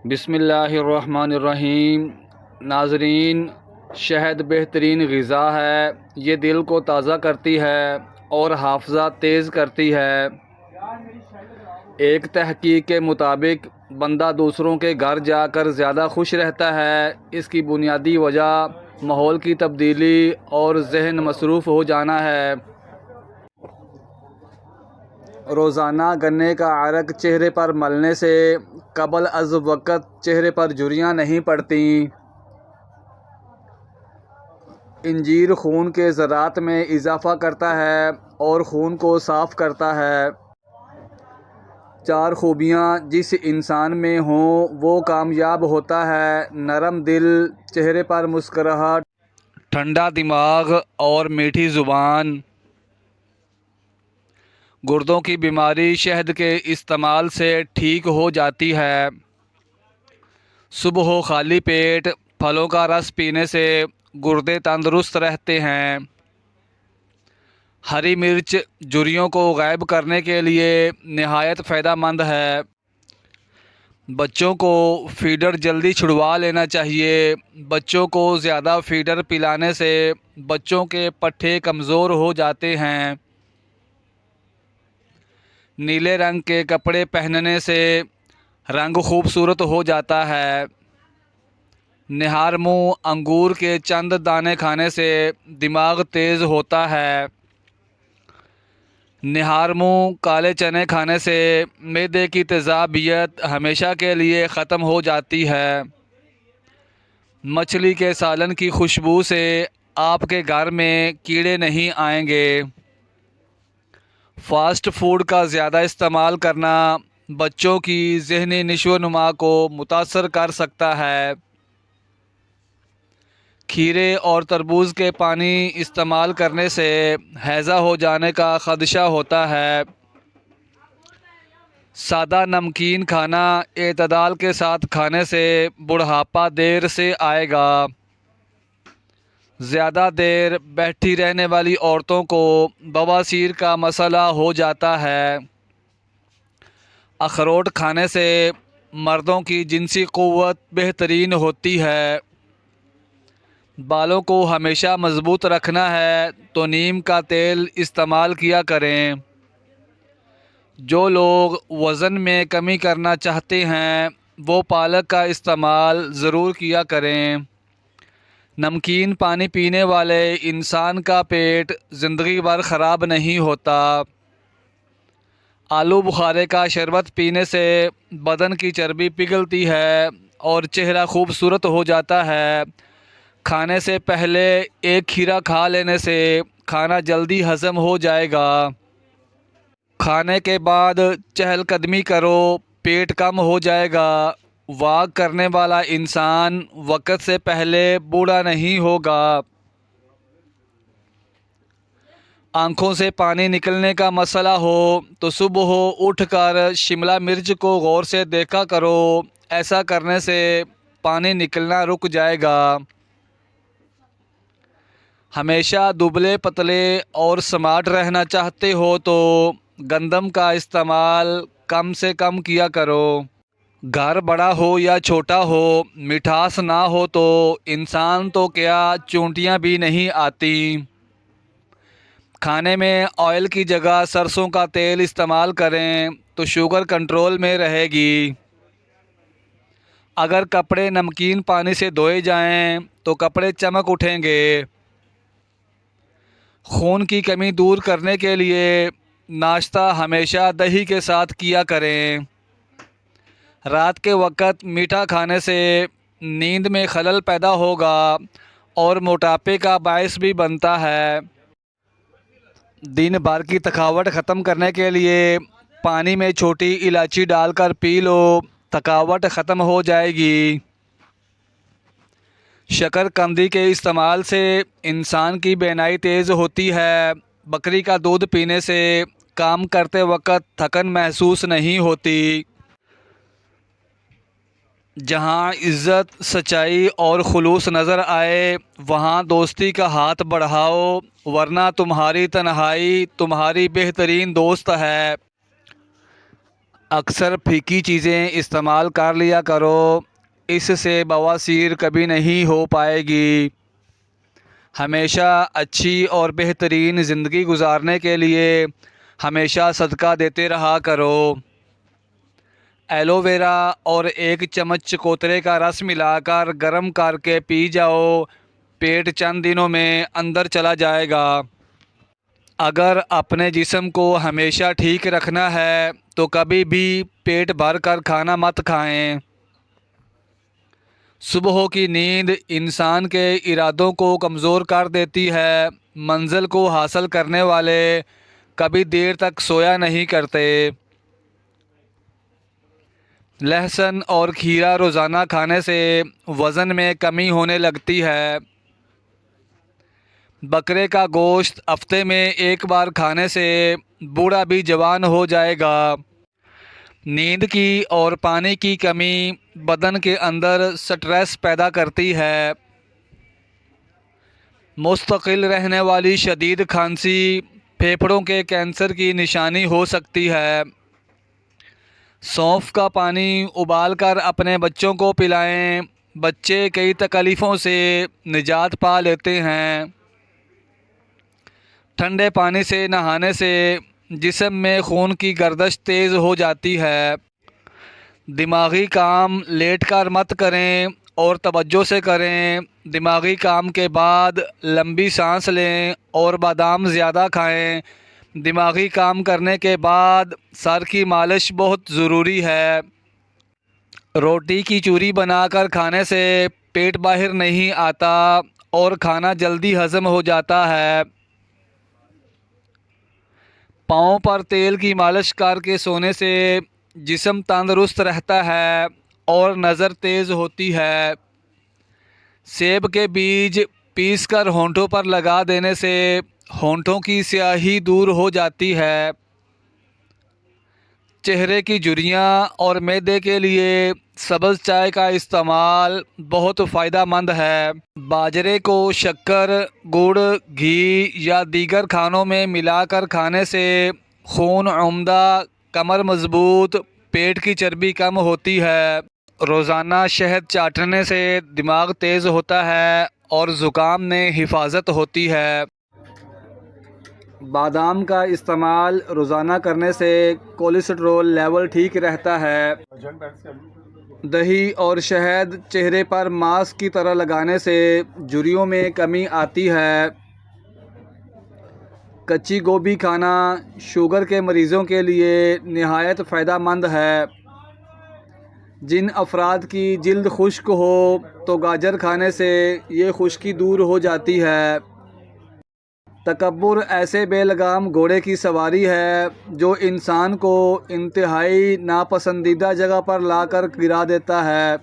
बिस्मिल्लाहिर्रहमानिर्रहीम। नाज़रीन, शहद बेहतरीन ग़िज़ा है। ये दिल को ताज़ा करती है और हाफ़ज़ा तेज़ करती है। एक तहकीक के मुताबिक बंदा दूसरों के घर जाकर ज़्यादा खुश रहता है। इसकी बुनियादी वजह माहौल की तब्दीली और जहन मसरूफ़ हो जाना है। रोज़ाना गन्ने का अरक चेहरे पर मलने से कबल अज़ वक़्त चेहरे पर झुर्रियाँ नहीं पड़ती। इंजीर खून के ज़रात में इजाफ़ा करता है और खून को साफ़ करता है। 4 खूबियाँ जिस इंसान में हों वो कामयाब होता है। नरम दिल, चेहरे पर मुस्कुराहट, ठंडा दिमाग और मीठी ज़ुबान। गुर्दों की बीमारी शहद के इस्तेमाल से ठीक हो जाती है। सुबह खाली पेट फलों का रस पीने से गुर्दे तंदुरुस्त रहते हैं। हरी मिर्च झुर्रियों को गायब करने के लिए नहायत फ़ायदेमंद है। बच्चों को फीडर जल्दी छुड़वा लेना चाहिए। बच्चों को ज़्यादा फीडर पिलाने से बच्चों के पट्ठे कमज़ोर हो जाते हैं। नीले रंग के कपड़े पहनने से रंग खूबसूरत हो जाता है। निहार मुँह अंगूर के चंद दाने खाने से दिमाग तेज़ होता है। निहार मुँह काले चने खाने से मैदे की तेज़ाबियत हमेशा के लिए ख़त्म हो जाती है। मछली के सालन की खुशबू से आपके घर में कीड़े नहीं आएंगे। फ़ास्ट फूड का ज़्यादा इस्तेमाल करना बच्चों की ज़हनी नशो-नुमा को मुतासर कर सकता है। खीरे और तरबूज के पानी इस्तेमाल करने से हैज़ा हो जाने का ख़दशा होता है। सादा नमकीन खाना एतदाल के साथ खाने से बुढ़ापा देर से आएगा। ज़्यादा देर बैठी रहने वाली औरतों को बवासीर का मसला हो जाता है। अखरोट खाने से मर्दों की जिनसी क़ुव्वत बेहतरीन होती है। बालों को हमेशा मज़बूत रखना है तो नीम का तेल इस्तेमाल किया करें। जो लोग वज़न में कमी करना चाहते हैं वो पालक का इस्तेमाल ज़रूर किया करें। नमकीन पानी पीने वाले इंसान का पेट ज़िंदगी भर ख़राब नहीं होता। आलू बुखारे का शरबत पीने से बदन की चर्बी पिघलती है और चेहरा खूबसूरत हो जाता है। खाने से पहले एक खीरा खा लेने से खाना जल्दी हज़म हो जाएगा। खाने के बाद चहलकदमी करो, पेट कम हो जाएगा। वॉक करने वाला इंसान वक़्त से पहले बूढ़ा नहीं होगा। आँखों से पानी निकलने का मसला हो तो सुबह उठकर शिमला मिर्च को गौर से देखा करो। ऐसा करने से पानी निकलना रुक जाएगा। हमेशा दुबले पतले और स्मार्ट रहना चाहते हो तो गंदम का इस्तेमाल कम से कम किया करो। घर बड़ा हो या छोटा हो, मिठास ना हो तो इंसान तो क्या चूंटियाँ भी नहीं आती। खाने में ऑयल की जगह सरसों का तेल इस्तेमाल करें तो शुगर कंट्रोल में रहेगी। अगर कपड़े नमकीन पानी से धोए जाएं तो कपड़े चमक उठेंगे। खून की कमी दूर करने के लिए नाश्ता हमेशा दही के साथ किया करें। रात के वक़्त मीठा खाने से नींद में खलल पैदा होगा और मोटापे का बायस भी बनता है। दिन भर की थकावट ख़त्म करने के लिए पानी में छोटी इलायची डालकर पी लो, थकावट ख़त्म हो जाएगी। शकरकंदी के इस्तेमाल से इंसान की बीनाई तेज़ होती है। बकरी का दूध पीने से काम करते वक़्त थकन महसूस नहीं होती। जहाँ इज़्ज़त, सच्चाई और खुलूस नज़र आए वहाँ दोस्ती का हाथ बढ़ाओ, वरना तुम्हारी तन्हाई तुम्हारी बेहतरीन दोस्त है। अक्सर फीकी चीज़ें इस्तेमाल कर लिया करो, इससे बवासीर कभी नहीं हो पाएगी। हमेशा अच्छी और बेहतरीन ज़िंदगी गुजारने के लिए हमेशा सदका देते रहा करो। एलोवेरा और 1 चम्मच चकोतरे का रस मिलाकर गर्म करके पी जाओ, पेट चंद दिनों में अंदर चला जाएगा। अगर अपने जिस्म को हमेशा ठीक रखना है तो कभी भी पेट भर कर खाना मत खाएं। सुबह की नींद इंसान के इरादों को कमज़ोर कर देती है। मंजिल को हासिल करने वाले कभी देर तक सोया नहीं करते। लहसुन और खीरा रोज़ाना खाने से वज़न में कमी होने लगती है। बकरे का गोश्त हफ्ते में 1 बार खाने से बूढ़ा भी जवान हो जाएगा। नींद की और पानी की कमी बदन के अंदर स्ट्रेस पैदा करती है। मुस्तकिल रहने वाली शदीद खांसी फेफड़ों के कैंसर की निशानी हो सकती है। सौंफ का पानी उबालकर अपने बच्चों को पिलाएं। बच्चे कई तकलीफ़ों से निजात पा लेते हैं। ठंडे पानी से नहाने से जिस्म में खून की गर्दिश तेज़ हो जाती है। दिमागी काम लेटकर मत करें और तवज्जो से करें। दिमागी काम के बाद लंबी सांस लें और बादाम ज़्यादा खाएं। दिमागी काम करने के बाद सर की मालिश बहुत ज़रूरी है। रोटी की चूरी बनाकर खाने से पेट बाहर नहीं आता और खाना जल्दी हज़म हो जाता है। पाँव पर तेल की मालिश करके सोने से जिस्म तंदुरुस्त रहता है और नज़र तेज़ होती है। सेब के बीज पीसकर होंठों पर लगा देने से होंठों की स्याही दूर हो जाती है। चेहरे की झुर्रियाँ और मैदे के लिए सब्ज़ चाय का इस्तेमाल बहुत फ़ायदेमंद है। बाजरे को शक्कर, गुड़, घी या दीगर खानों में मिलाकर खाने से खून उम्दा, कमर मज़बूत, पेट की चर्बी कम होती है। रोज़ाना शहद चाटने से दिमाग तेज़ होता है और ज़ुकाम में हिफाजत होती है। बादाम का इस्तेमाल रोज़ाना करने से कोलेस्ट्रॉल लेवल ठीक रहता है। दही और शहद चेहरे पर मास्क की तरह लगाने से झुर्रियों में कमी आती है। कच्ची गोभी खाना शुगर के मरीज़ों के लिए निहायत फ़ायदेमंद है। जिन अफराद की जिल्द खुश्क हो तो गाजर खाने से ये खुश्की दूर हो जाती है। तकब्बुर ऐसे बेलगाम घोड़े की सवारी है जो इंसान को इंतहाई नापसंदीदा जगह पर लाकर गिरा देता है।